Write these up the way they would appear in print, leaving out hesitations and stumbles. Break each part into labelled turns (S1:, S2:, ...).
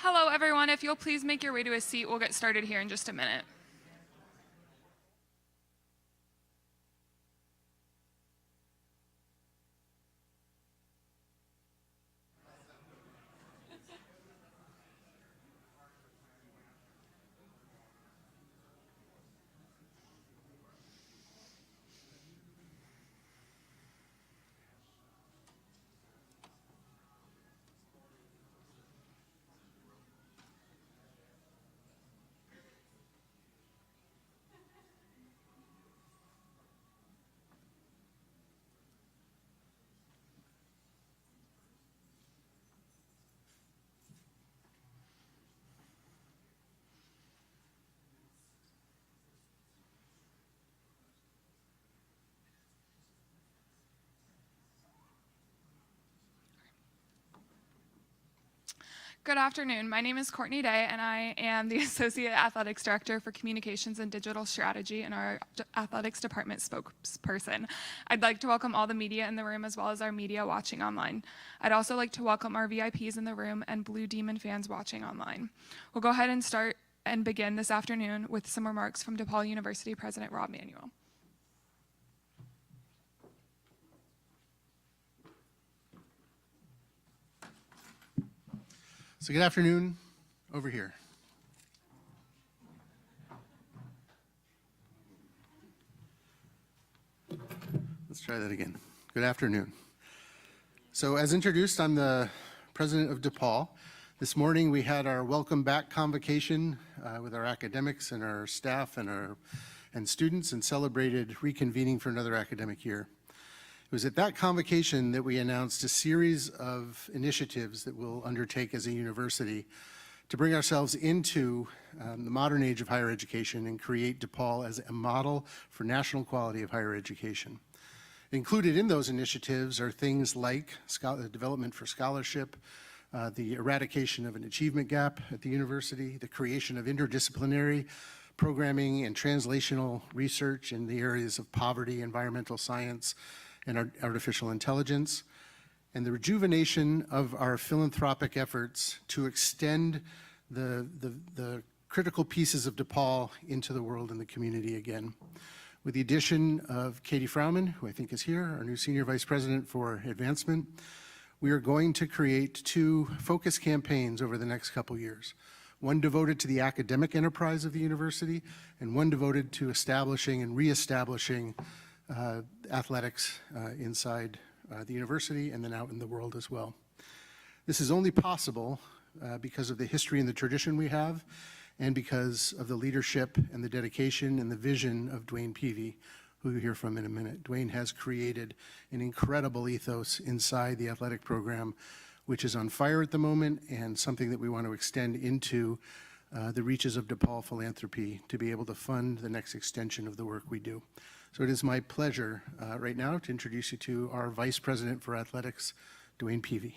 S1: Hello, everyone. If you'll please make your way to a seat, we'll get started here in just a minute. Good afternoon. My name is Courtney Day, and I am the Associate Athletics Director for Communications and Digital Strategy and our Athletics Department spokesperson. I'd like to welcome all the media in the room as well as our media watching online. I'd also like to welcome our VIPs in the room and Blue Demon fans watching online. We'll go ahead and start and begin this afternoon with some remarks from DePaul University President Rob Manuel.
S2: So good afternoon over here. Let's try that again. Good afternoon. So as introduced, I'm the president of DePaul. This morning we had our welcome back convocation with our academics and our staff and students and celebrated reconvening for another academic year. It was at that convocation that we announced a series of initiatives that we'll undertake as a university to bring ourselves into the modern age of higher education and create DePaul as a model for national quality of higher education. Included in those initiatives are things like development for scholarship, the eradication of an achievement gap at the university, the creation of interdisciplinary programming and translational research in the areas of poverty, environmental science, and artificial intelligence, and the rejuvenation of our philanthropic efforts to extend the critical pieces of DePaul into the world and the community again. With the addition of Katie Frauman, who I think is here, our new Senior Vice President for Advancement, we are going to create two focus campaigns over the next couple years. One devoted to the academic enterprise of the university, and one devoted to establishing and reestablishing athletics inside the university and then out in the world as well. This is only possible because of the history and the tradition we have, and because of the leadership and the dedication and the vision of DeWayne Peevy, who you'll hear from in a minute. DeWayne has created an incredible ethos inside the athletic program, which is on fire at the moment and something that we want to extend into the reaches of DePaul philanthropy to be able to fund the next extension of the work we do. So it is my pleasure right now to introduce you to our Vice President for Athletics, DeWayne Peevy.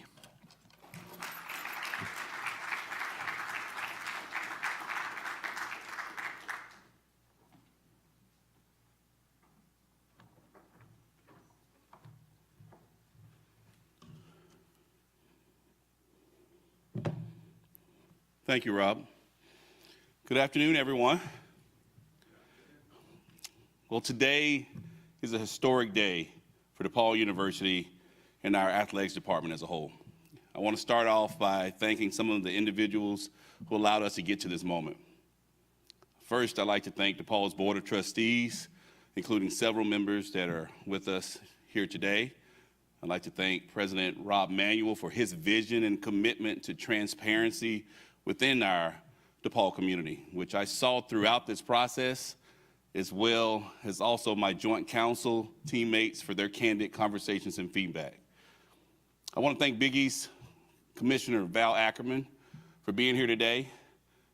S3: Thank you, Rob. Good afternoon, everyone. Well, today is a historic day for DePaul University and our athletics department as a whole. I want to start off by thanking some of the individuals who allowed us to get to this moment. First, I'd like to thank DePaul's Board of Trustees, including several members that are with us here today. I'd like to thank President Rob Manuel for his vision and commitment to transparency within our DePaul community, which I saw throughout this process, as well as also my joint council teammates for their candid conversations and feedback. I want to thank Big East Commissioner Val Ackerman for being here today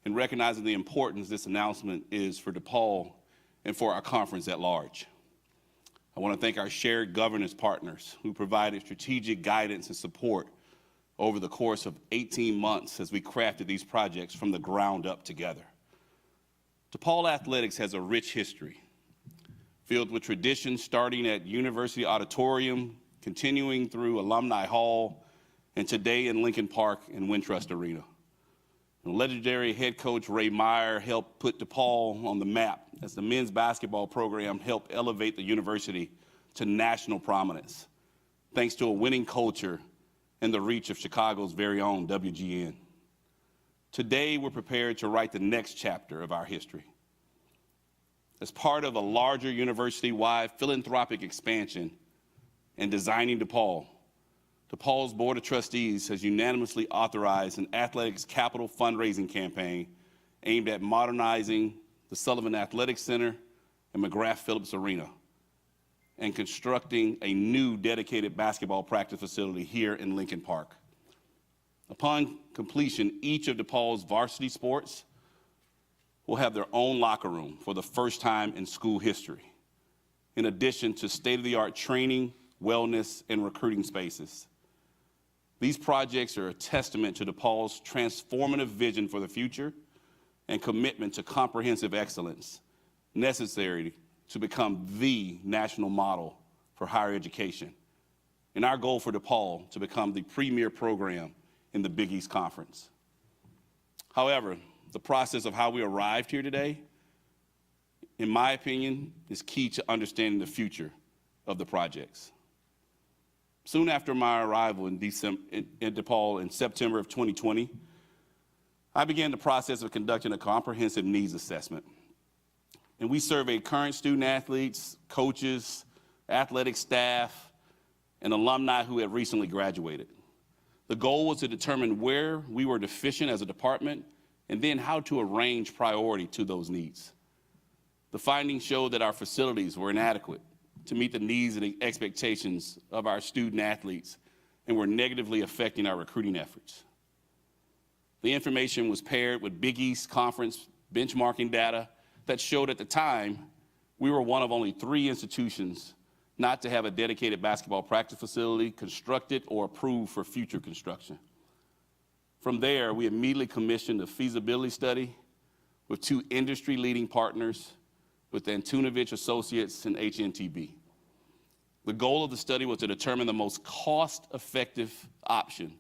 S3: and recognizing the importance this announcement is for DePaul and for our conference at large. I want to thank our shared governance partners who provided strategic guidance and support over the course of 18 months as we crafted these projects from the ground up together. DePaul athletics has a rich history, filled with traditions starting at University Auditorium, continuing through Alumni Hall, and today in Lincoln Park and Wintrust Arena. Legendary head coach Ray Meyer helped put DePaul on the map as the men's basketball program helped elevate the university to national prominence, thanks to a winning culture and the reach of Chicago's very own WGN. Today, we're prepared to write the next chapter of our history. As part of a larger university-wide philanthropic expansion and designing DePaul, DePaul's Board of Trustees has unanimously authorized an athletics capital fundraising campaign aimed at modernizing the Sullivan Athletic Center and McGrath-Phillips Arena and constructing a new dedicated basketball practice facility here in Lincoln Park. Upon completion, each of DePaul's varsity sports will have their own locker room for the first time in school history, in addition to state-of-the-art training, wellness, and recruiting spaces. These projects are a testament to DePaul's transformative vision for the future and commitment to comprehensive excellence necessary to become the national model for higher education, and our goal for DePaul to become the premier program in the Big East Conference. However, the process of how we arrived here today, in my opinion, is key to understanding the future of the projects. Soon after my arrival in DePaul in September of 2020, I began the process of conducting a comprehensive needs assessment. And we surveyed current student athletes, coaches, athletic staff, and alumni who had recently graduated. The goal was to determine where we were deficient as a department and then how to arrange priority to those needs. The findings showed that our facilities were inadequate to meet the needs and expectations of our student athletes and were negatively affecting our recruiting efforts. The information was paired with Big East Conference benchmarking data that showed at the time we were one of only 3 institutions not to have a dedicated basketball practice facility constructed or approved for future construction. From there, we immediately commissioned a feasibility study with 2 industry-leading partners, with Antunovich Associates and HNTB. The goal of the study was to determine the most cost-effective option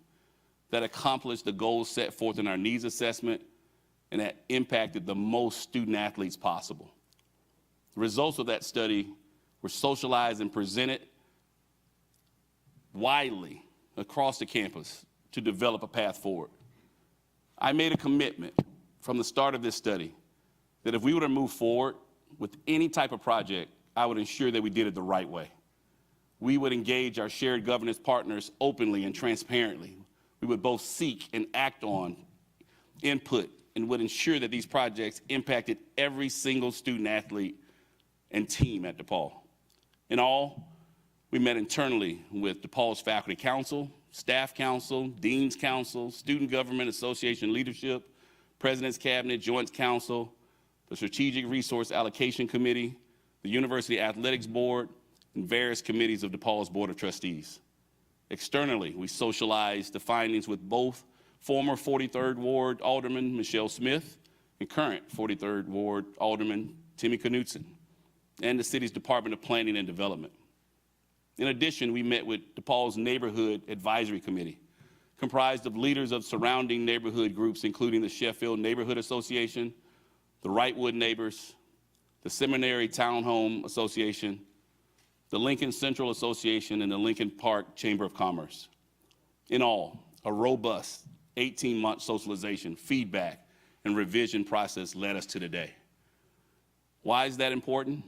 S3: that accomplished the goals set forth in our needs assessment and that impacted the most student athletes possible. The results of that study were socialized and presented widely across the campus to develop a path forward. I made a commitment from the start of this study that if we were to move forward with any type of project, I would ensure that we did it the right way. We would engage our shared governance partners openly and transparently. We would both seek and act on input and would ensure that these projects impacted every single student athlete and team at DePaul. In all, we met internally with DePaul's faculty council, staff council, dean's council, student government association leadership, president's cabinet, joint council, the Strategic Resource Allocation Committee, the University Athletics Board, and various committees of DePaul's Board of Trustees. Externally, we socialized the findings with both former 43rd Ward Alderman Michelle Smith and current 43rd Ward Alderman Timmy Knutson, and the city's Department of Planning and Development. In addition, we met with DePaul's Neighborhood Advisory Committee, comprised of leaders of surrounding neighborhood groups, including the Sheffield Neighborhood Association, the Wrightwood Neighbors, the Seminary Townhome Association, the Lincoln Central Association, and the Lincoln Park Chamber of Commerce. In all, a robust 18-month socialization, feedback, and revision process led us to today. Why is that important?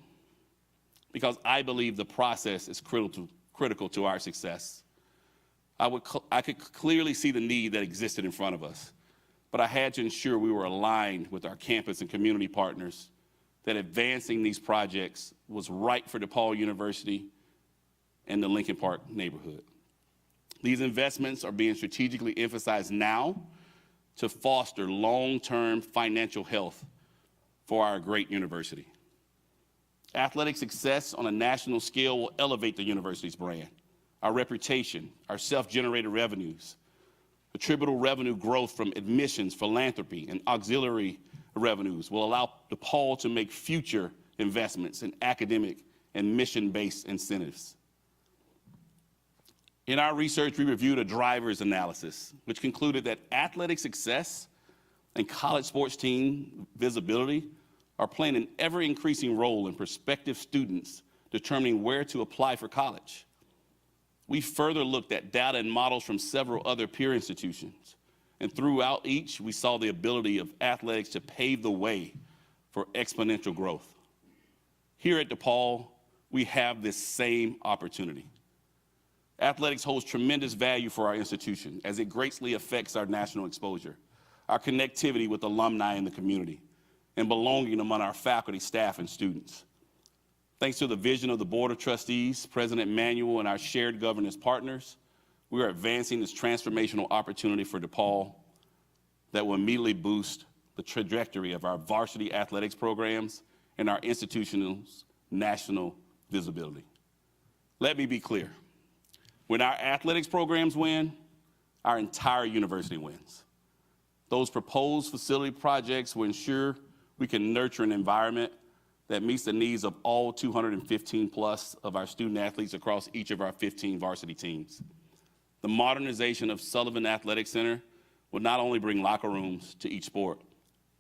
S3: Because I believe the process is critical to our success. I could clearly see the need that existed in front of us, but I had to ensure we were aligned with our campus and community partners, that advancing these projects was right for DePaul University and the Lincoln Park neighborhood. These investments are being strategically emphasized now to foster long-term financial health for our great university. Athletic success on a national scale will elevate the university's brand, our reputation, our self-generated revenues. Attributable revenue growth from admissions, philanthropy, and auxiliary revenues will allow DePaul to make future investments in academic and mission-based incentives. In our research, we reviewed a driver's analysis, which concluded that athletic success and college sports team visibility are playing an ever-increasing role in prospective students determining where to apply for college. We further looked at data and models from several other peer institutions, and throughout each, we saw the ability of athletics to pave the way for exponential growth. Here at DePaul, we have this same opportunity. Athletics holds tremendous value for our institution as it greatly affects our national exposure, our connectivity with alumni in the community, and belonging among our faculty, staff, and students. Thanks to the vision of the Board of Trustees, President Manuel, and our shared governance partners, we are advancing this transformational opportunity for DePaul that will immediately boost the trajectory of our varsity athletics programs and our institution's national visibility. Let me be clear. When our athletics programs win, our entire university wins. Those proposed facility projects will ensure we can nurture an environment that meets the needs of all 215 plus of our student athletes across each of our 15 varsity teams. The modernization of Sullivan Athletic Center will not only bring locker rooms to each sport,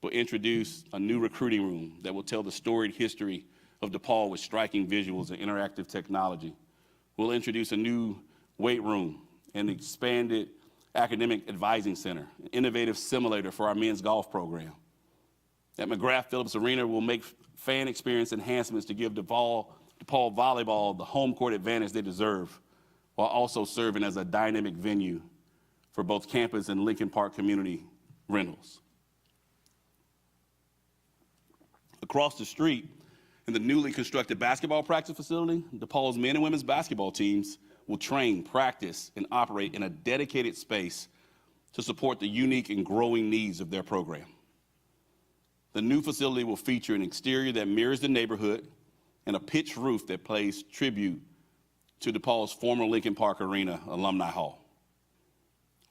S3: but introduce a new recruiting room that will tell the storied history of DePaul with striking visuals and interactive technology. We'll introduce a new weight room and expanded academic advising center, an innovative simulator for our men's golf program. At McGrath-Phillips Arena, we'll make fan experience enhancements to give DePaul volleyball the home court advantage they deserve, while also serving as a dynamic venue for both campus and Lincoln Park community rentals. Across the street, in the newly constructed basketball practice facility, DePaul's men and women's basketball teams will train, practice, and operate in a dedicated space to support the unique and growing needs of their program. The new facility will feature an exterior that mirrors the neighborhood and a pitched roof that pays tribute to DePaul's former Lincoln Park Arena Alumni Hall.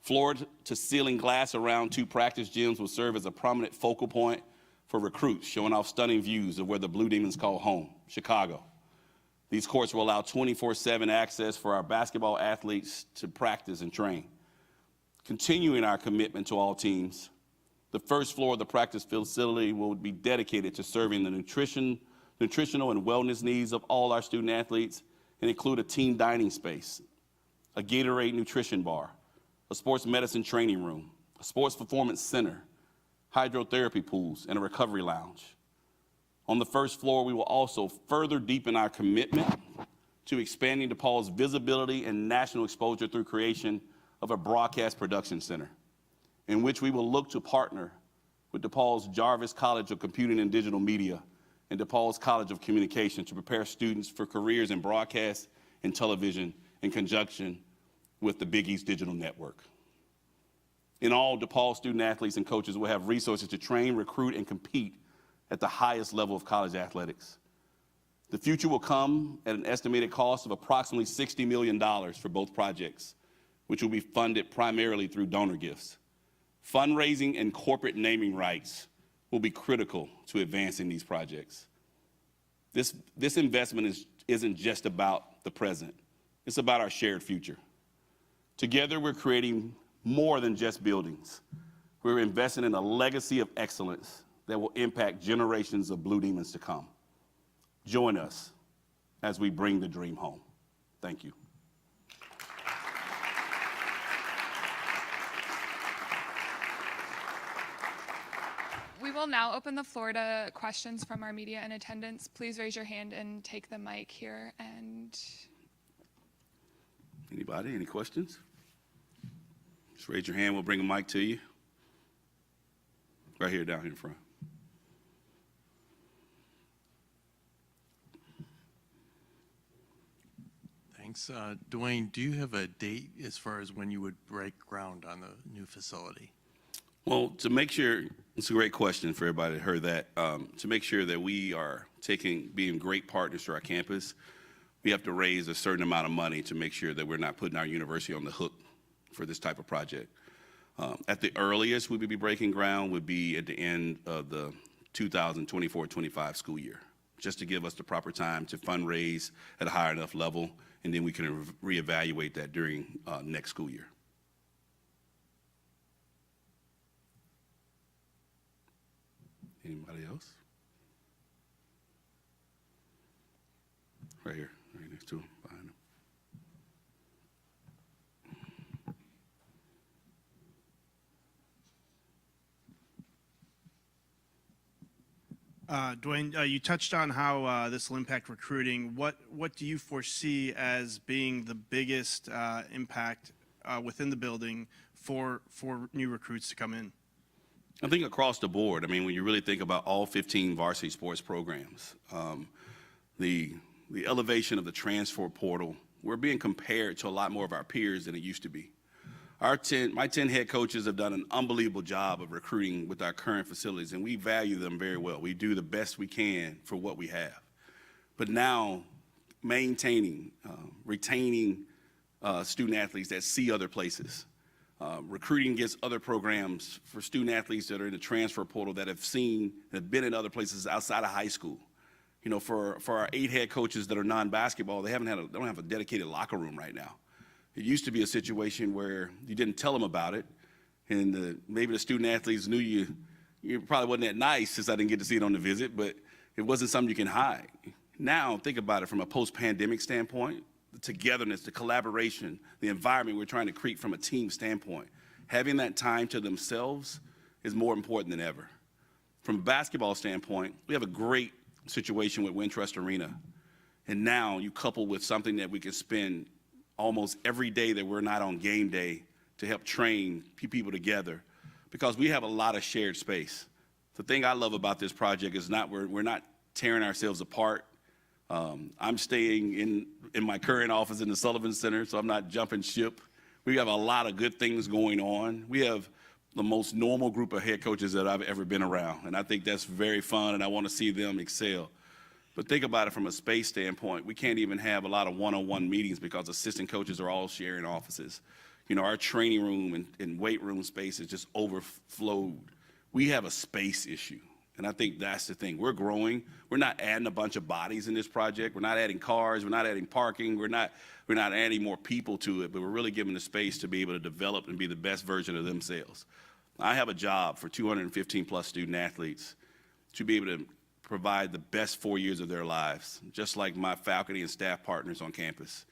S3: Floor-to-ceiling glass around two practice gyms will serve as a prominent focal point for recruits, showing off stunning views of where the Blue Demons call home, Chicago. These courts will allow 24/7 access for our basketball athletes to practice and train. Continuing our commitment to all teams, the first floor of the practice facility will be dedicated to serving the nutritional and wellness needs of all our student athletes and include a team dining space, a Gatorade nutrition bar, a sports medicine training room, a sports performance center, hydrotherapy pools, and a recovery lounge. On the first floor, we will also further deepen our commitment to expanding DePaul's visibility and national exposure through creation of a broadcast production center, in which we will look to partner with DePaul's Jarvis College of Computing and Digital Media and DePaul's College of Communication to prepare students for careers in broadcast and television in conjunction with the Big East Digital Network. In all, DePaul student athletes and coaches will have resources to train, recruit, and compete at the highest level of college athletics. The future will come at an estimated cost of approximately $60 million for both projects, which will be funded primarily through donor gifts. Fundraising and corporate naming rights will be critical to advancing these projects. This investment isn't just about the present, it's about our shared future. Together, we're creating more than just buildings. We're investing in a legacy of excellence that will impact generations of Blue Demons to come. Join us as we bring the dream home. Thank you.
S1: We will now open the floor to questions from our media in attendance. Please raise your hand and take the mic here. And
S3: Anybody, any questions? Just raise your hand, we'll bring a mic to you. Right here, down here in front.
S4: Thanks. DeWayne, do you have a date as far as when you would break ground on the new facility?
S3: Well, to make sure, it's a great question for everybody that heard that. To make sure that we are being great partners to our campus, we have to raise a certain amount of money to make sure that we're not putting our university on the hook for this type of project. At the earliest we would be breaking ground would be at the end of the 2024-25 school year, just to give us the proper time to fundraise at a higher enough level, and then we can reevaluate that during next school year. Anybody else? Right here, right next to him, behind him.
S5: DeWayne, you touched on how this will impact recruiting. What do you foresee as being the biggest impact within the building for new recruits to come in?
S3: I think across the board, I mean, when you really think about all 15 varsity sports programs, the elevation of the transfer portal, we're being compared to a lot more of our peers than it used to be. My 10 head coaches have done an unbelievable job of recruiting with our current facilities, and we value them very well. We do the best we can for what we have. But now, maintaining, retaining student athletes that see other places, recruiting against other programs for student athletes that are in the transfer portal that have been in other places outside of high school. You know, for our 8 head coaches that are non-basketball, they don't have a dedicated locker room right now. It used to be a situation where you didn't tell them about it, and maybe the student athletes knew you probably wasn't that nice, since I didn't get to see it on the visit, but it wasn't something you can hide. Now, think about it from a post-pandemic standpoint, the togetherness, the collaboration, the environment we're trying to create from a team standpoint. Having that time to themselves is more important than ever. From a basketball standpoint, we have a great situation with Wintrust Arena, and now you couple with something that we can spend almost every day that we're not on game day to help train people together, because we have a lot of shared space. The thing I love about this project is we're not tearing ourselves apart. I'm staying in my current office in the Sullivan Center, so I'm not jumping ship. We have a lot of good things going on. We have the most normal group of head coaches that I've ever been around, and I think that's very fun, and I want to see them excel. But think about it from a space standpoint. We can't even have a lot of one-on-one meetings because assistant coaches are all sharing offices. You know, our training room and weight room space is just overflowed. We have a space issue, and I think that's the thing. We're growing. We're not adding a bunch of bodies in this project. We're not adding cars. We're not adding parking. We're not adding more people to it, but we're really giving the space to be able to develop and be the best version of themselves. I have a job for 215-plus student athletes to be able to provide the best 4 years of their lives, just like my faculty and staff partners on campus.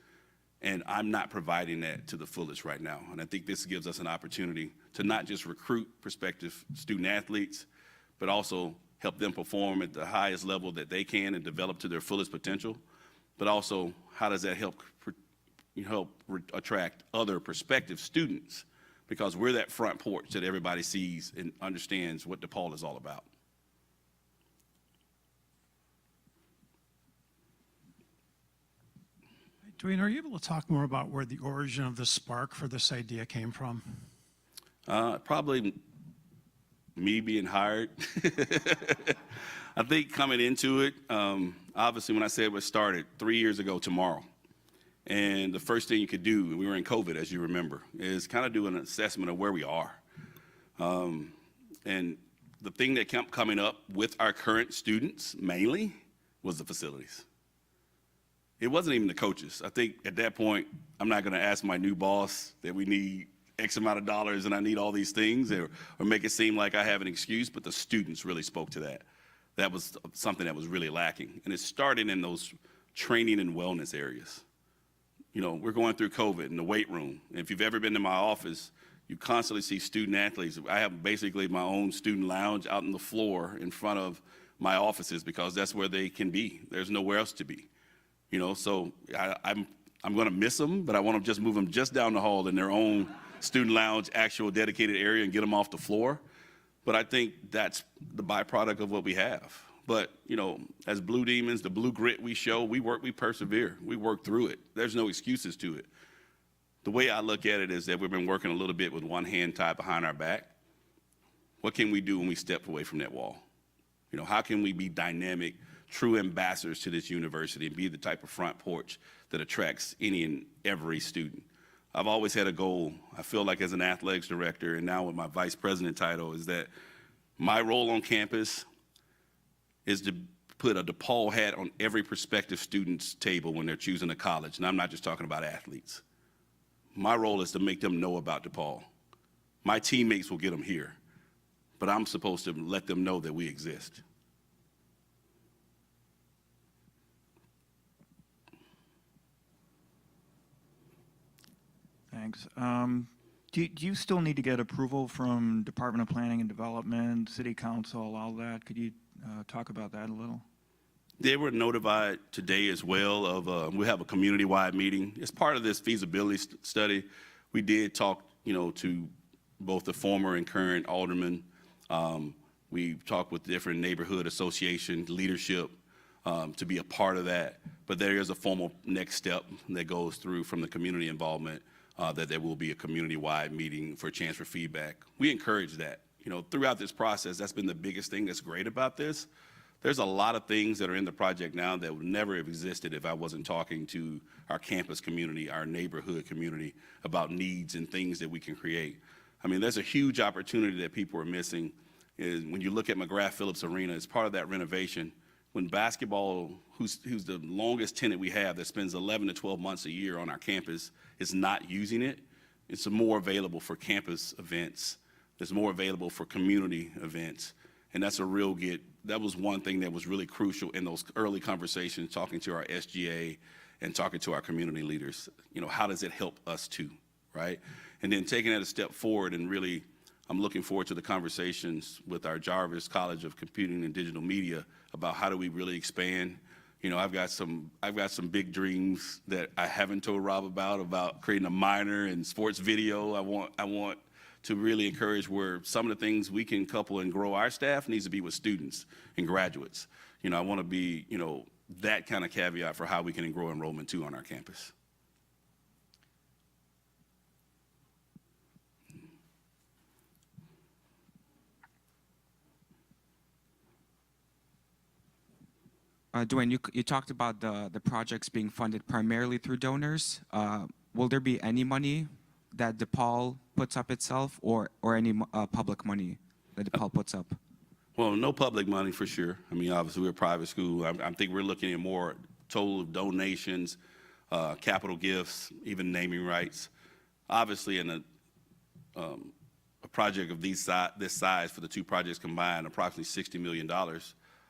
S3: And I'm not providing that to the fullest right now. And I think this gives us an opportunity to not just recruit prospective student athletes, but also help them perform at the highest level that they can and develop to their fullest potential. But also, how does that help attract other prospective students? Because we're that front porch that everybody sees and understands what DePaul is all about.
S6: DeWayne, are you able to talk more about where the origin of the spark for this idea came from?
S3: Probably me being hired. I think coming into it, obviously when I said it started 3 years ago tomorrow, and the first thing you could do, we were in COVID, as you remember, is kind of do an assessment of where we are. And the thing that kept coming up with our current students mainly was the facilities. It wasn't even the coaches. I think at that point, I'm not going to ask my new boss that we need X amount of dollars and I need all these things or make it seem like I have an excuse, but the students really spoke to that. That was something that was really lacking. And it started in those training and wellness areas. You know, we're going through COVID in the weight room. And if you've ever been to my office, you constantly see student athletes. I have basically my own student lounge out on the floor in front of my offices because that's where they can be. There's nowhere else to be. You know, so I'm going to miss them, but I want to just move them just down the hall in their own student lounge, actual dedicated area, and get them off the floor. But I think that's the byproduct of what we have. But, you know, as Blue Demons, the blue grit we show, we persevere. We work through it. There's no excuses to it. The way I look at it is that we've been working a little bit with one hand tied behind our back. What can we do when we step away from that wall? You know, how can we be dynamic, true ambassadors to this university and be the type of front porch that attracts any and every student? I've always had a goal, I feel like as an athletics director and now with my vice president title, is that my role on campus is to put a DePaul hat on every prospective student's table when they're choosing a college. And I'm not just talking about athletes. My role is to make them know about DePaul. My teammates will get them here. but I'm supposed to let them know that we exist.
S7: Thanks. Do you still need to get approval from Department of Planning and Development, City Council, all that? Could you talk about that a little?
S3: They were notified today as well of, we have a community-wide meeting. As part of this feasibility study, we did talk, to both the former and current aldermen. We talked with different neighborhood association leadership to be a part of that. But there is a formal next step that goes through from the community involvement, that there will be a community-wide meeting for a chance for feedback. We encourage that. Throughout this process, that's been the biggest thing that's great about this. There's a lot of things that are in the project now that would never have existed if I wasn't talking to our campus community, our neighborhood community, about needs and things that we can create. I mean, there's a huge opportunity that people are missing. Is when you look at McGrath-Phillips Arena, as part of that renovation, when basketball, who's the longest tenant we have that spends 11 to 12 months a year on our campus, is not using it, it's more available for campus events. It's more available for community events. And that's a real get. That was one thing that was really crucial in those early conversations, talking to our SGA and talking to our community leaders. How does it help us too, right? And then taking it a step forward, and really, I'm looking forward to the conversations with our Jarvis College of Computing and Digital Media about how do we really expand. I've got some big dreams that I haven't told Rob about creating a minor in sports video. I want to really encourage where some of the things we can couple and grow our staff needs to be with students and graduates. I want to be, that kind of caveat for how we can grow enrollment too on our campus.
S8: DeWayne, you talked about the projects being funded primarily through donors. Will there be any money that DePaul puts up itself, or any public money that DePaul puts up?
S3: Well, no public money for sure. I mean, obviously, we're a private school. I think we're looking at more total donations, capital gifts, even naming rights. Obviously, in a project of this size for the two projects combined, approximately $60 million,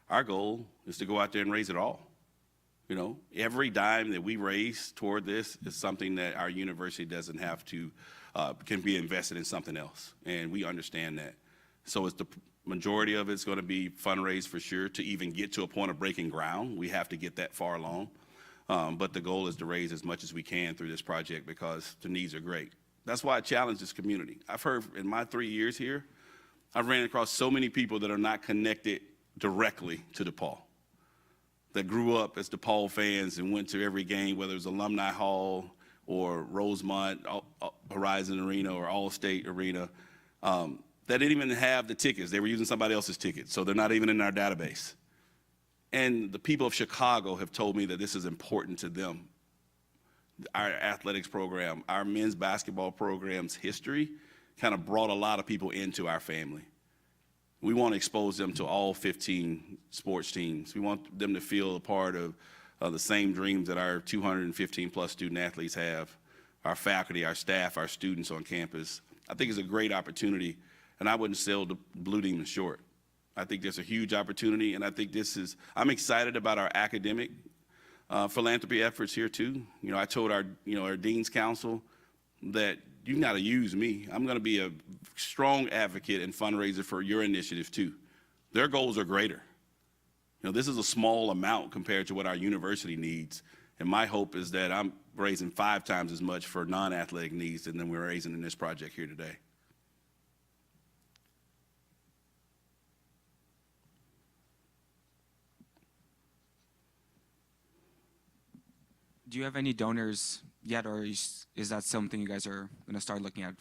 S3: our goal is to go out there and raise it all. Every dime that we raise toward this is something that our university doesn't have to, can be invested in something else. And we understand that. So it's the majority of it's going to be fundraised for sure. To even get to a point of breaking ground, we have to get that far along. But the goal is to raise as much as we can through this project because the needs are great. That's why I challenge this community. I've heard in my 3 years here, I've ran across so many people that are not connected directly to DePaul, that grew up as DePaul fans and went to every game, whether it was Alumni Hall or Rosemont, Horizon Arena or All-State Arena, that didn't even have the tickets. They were using somebody else's tickets, so they're not even in our database. And the people of Chicago have told me that this is important to them. Our athletics program, our men's basketball program's history kind of brought a lot of people into our family. We want to expose them to all 15 sports teams. We want them to feel a part of the same dreams that our 215 plus student athletes have, our faculty, our staff, our students on campus. I think it's a great opportunity, and I wouldn't sell the Blue Demons short. I think there's a huge opportunity, and I think I'm excited about our academic philanthropy efforts here too. I told our Dean's Council that you got to use me. I'm going to be a strong advocate and fundraiser for your initiative too. Their goals are greater. This is a small amount compared to what our university needs. And my hope is that I'm raising 5 times as much for non-athletic needs than we're raising in this project here today.
S8: Do you have any donors yet, or is that something you guys are going to start looking at?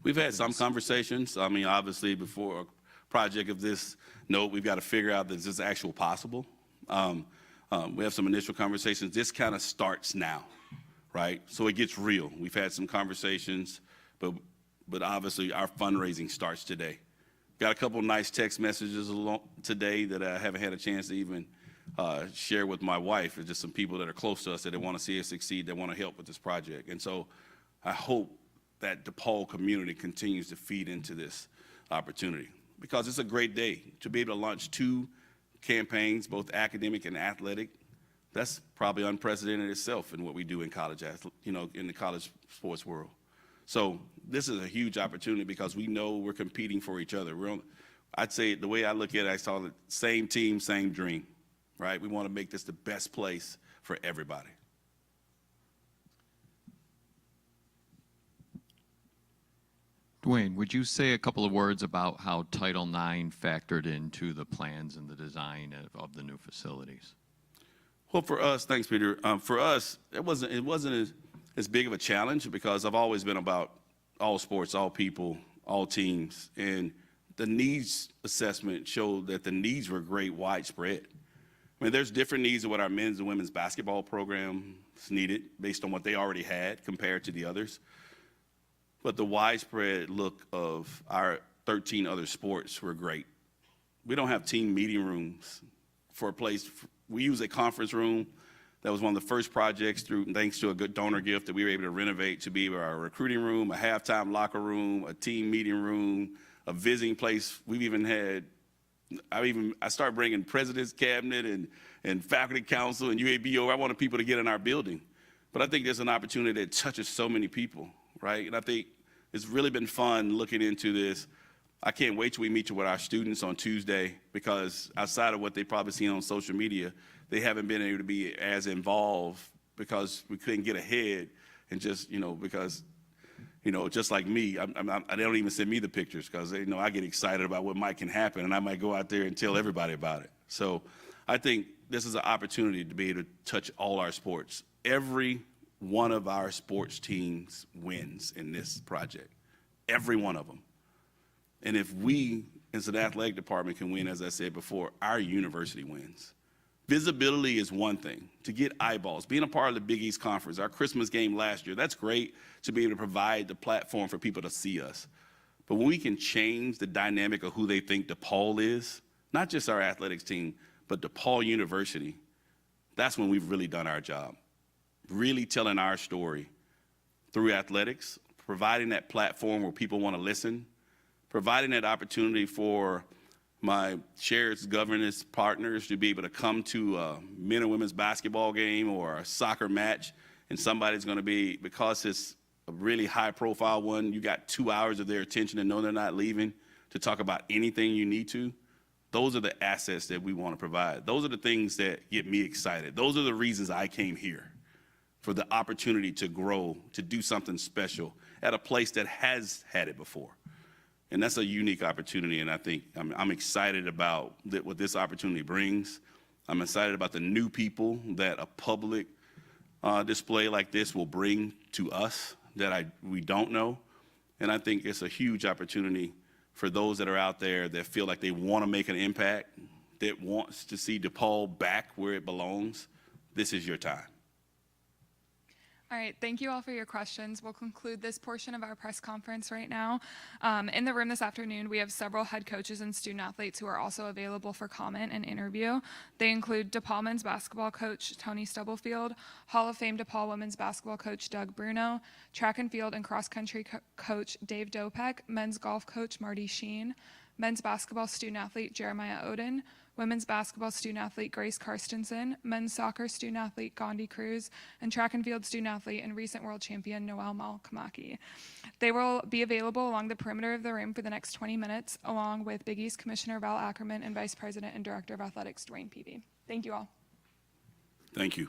S3: We've had some conversations. I mean, obviously, before a project of this note, we've got to figure out that this is actually possible. We have some initial conversations. This kind of starts now, right? So it gets real. We've had some conversations, but obviously our fundraising starts today. Got a couple nice text messages today that I haven't had a chance to even share with my wife. It's just some people that are close to us that want to see us succeed, that want to help with this project. And so I hope that DePaul community continues to feed into this opportunity. because it's a great day to be able to launch 2 campaigns, both academic and athletic. That's probably unprecedented itself in what we do in college, in the college sports world. So this is a huge opportunity because we know we're competing for each other. I'd say the way I look at it, I saw the same team, same dream, right? We want to make this the best place for everybody.
S9: DeWayne, would you say a couple of words about how Title IX factored into the plans and the design of the new facilities?
S3: Well, for us, thanks, Peter. For us, it wasn't as big of a challenge because I've always been about all sports, all people, all teams, and the needs assessment showed that the needs were great, widespread. I mean, there's different needs of what our men's and women's basketball program is needed based on what they already had compared to the others. But the widespread look of our 13 other sports were great. We don't have team meeting rooms for a place. We use a conference room. That was one of the first projects thanks to a good donor gift that we were able to renovate to be our recruiting room, a halftime locker room, a team meeting room, a visiting place. We've even had, I started bringing president's cabinet and faculty council and UABO. I wanted people to get in our building. But I think there's an opportunity that touches so many people, right? And I think it's really been fun looking into this. I can't wait till we meet with our students on Tuesday because outside of what they probably seen on social media, they haven't been able to be as involved because we couldn't get ahead and just, because, just like me, they don't even send me the pictures because they know I get excited about what might can happen and I might go out there and tell everybody about it. So I think this is an opportunity to be able to touch all our sports. Every one of our sports teams wins in this project, every one of them. And if we, as an athletic department, can win, as I said before, our university wins. Visibility is one thing, to get eyeballs, being a part of the Big East Conference, our Christmas game last year, that's great to be able to provide the platform for people to see us. But when we can change the dynamic of who they think DePaul is, not just our athletics team, but DePaul University, that's when we've really done our job. Really telling our story through athletics, providing that platform where people want to listen, providing that opportunity for my shared governance partners to be able to come to a men and women's basketball game or a soccer match, and somebody's going to be, because it's a really high-profile one, you got 2 hours of their attention and know they're not leaving to talk about anything you need to. Those are the assets that we want to provide. Those are the things that get me excited. Those are the reasons I came here, for the opportunity to grow, to do something special at a place that has had it before. And that's a unique opportunity, and I think I'm excited about what this opportunity brings. I'm excited about the new people that a public display like this will bring to us that we don't know. And I think it's a huge opportunity for those that are out there that feel like they want to make an impact, that wants to see DePaul back where it belongs. This is your time.
S1: All right, thank you all for your questions. We'll conclude this portion of our press conference right now. In the room this afternoon, we have several head coaches and student athletes who are also available for comment and interview. They include DePaul men's basketball coach Tony Stubblefield, Hall of Fame DePaul women's basketball coach Doug Bruno, track and field and cross country coach Dave Dopek, men's golf coach Marty Sheen, men's basketball student athlete Jeremiah Oden, women's basketball student athlete Grace Karstensen, men's soccer student athlete Gandhi Cruz, and track and field student athlete and recent world champion Noel Malkamaki. They will be available along the perimeter of the room for the next 20 minutes, along with Big East Commissioner Val Ackerman and Vice President and Director of Athletics DeWayne Peevy. Thank you all.
S3: Thank you.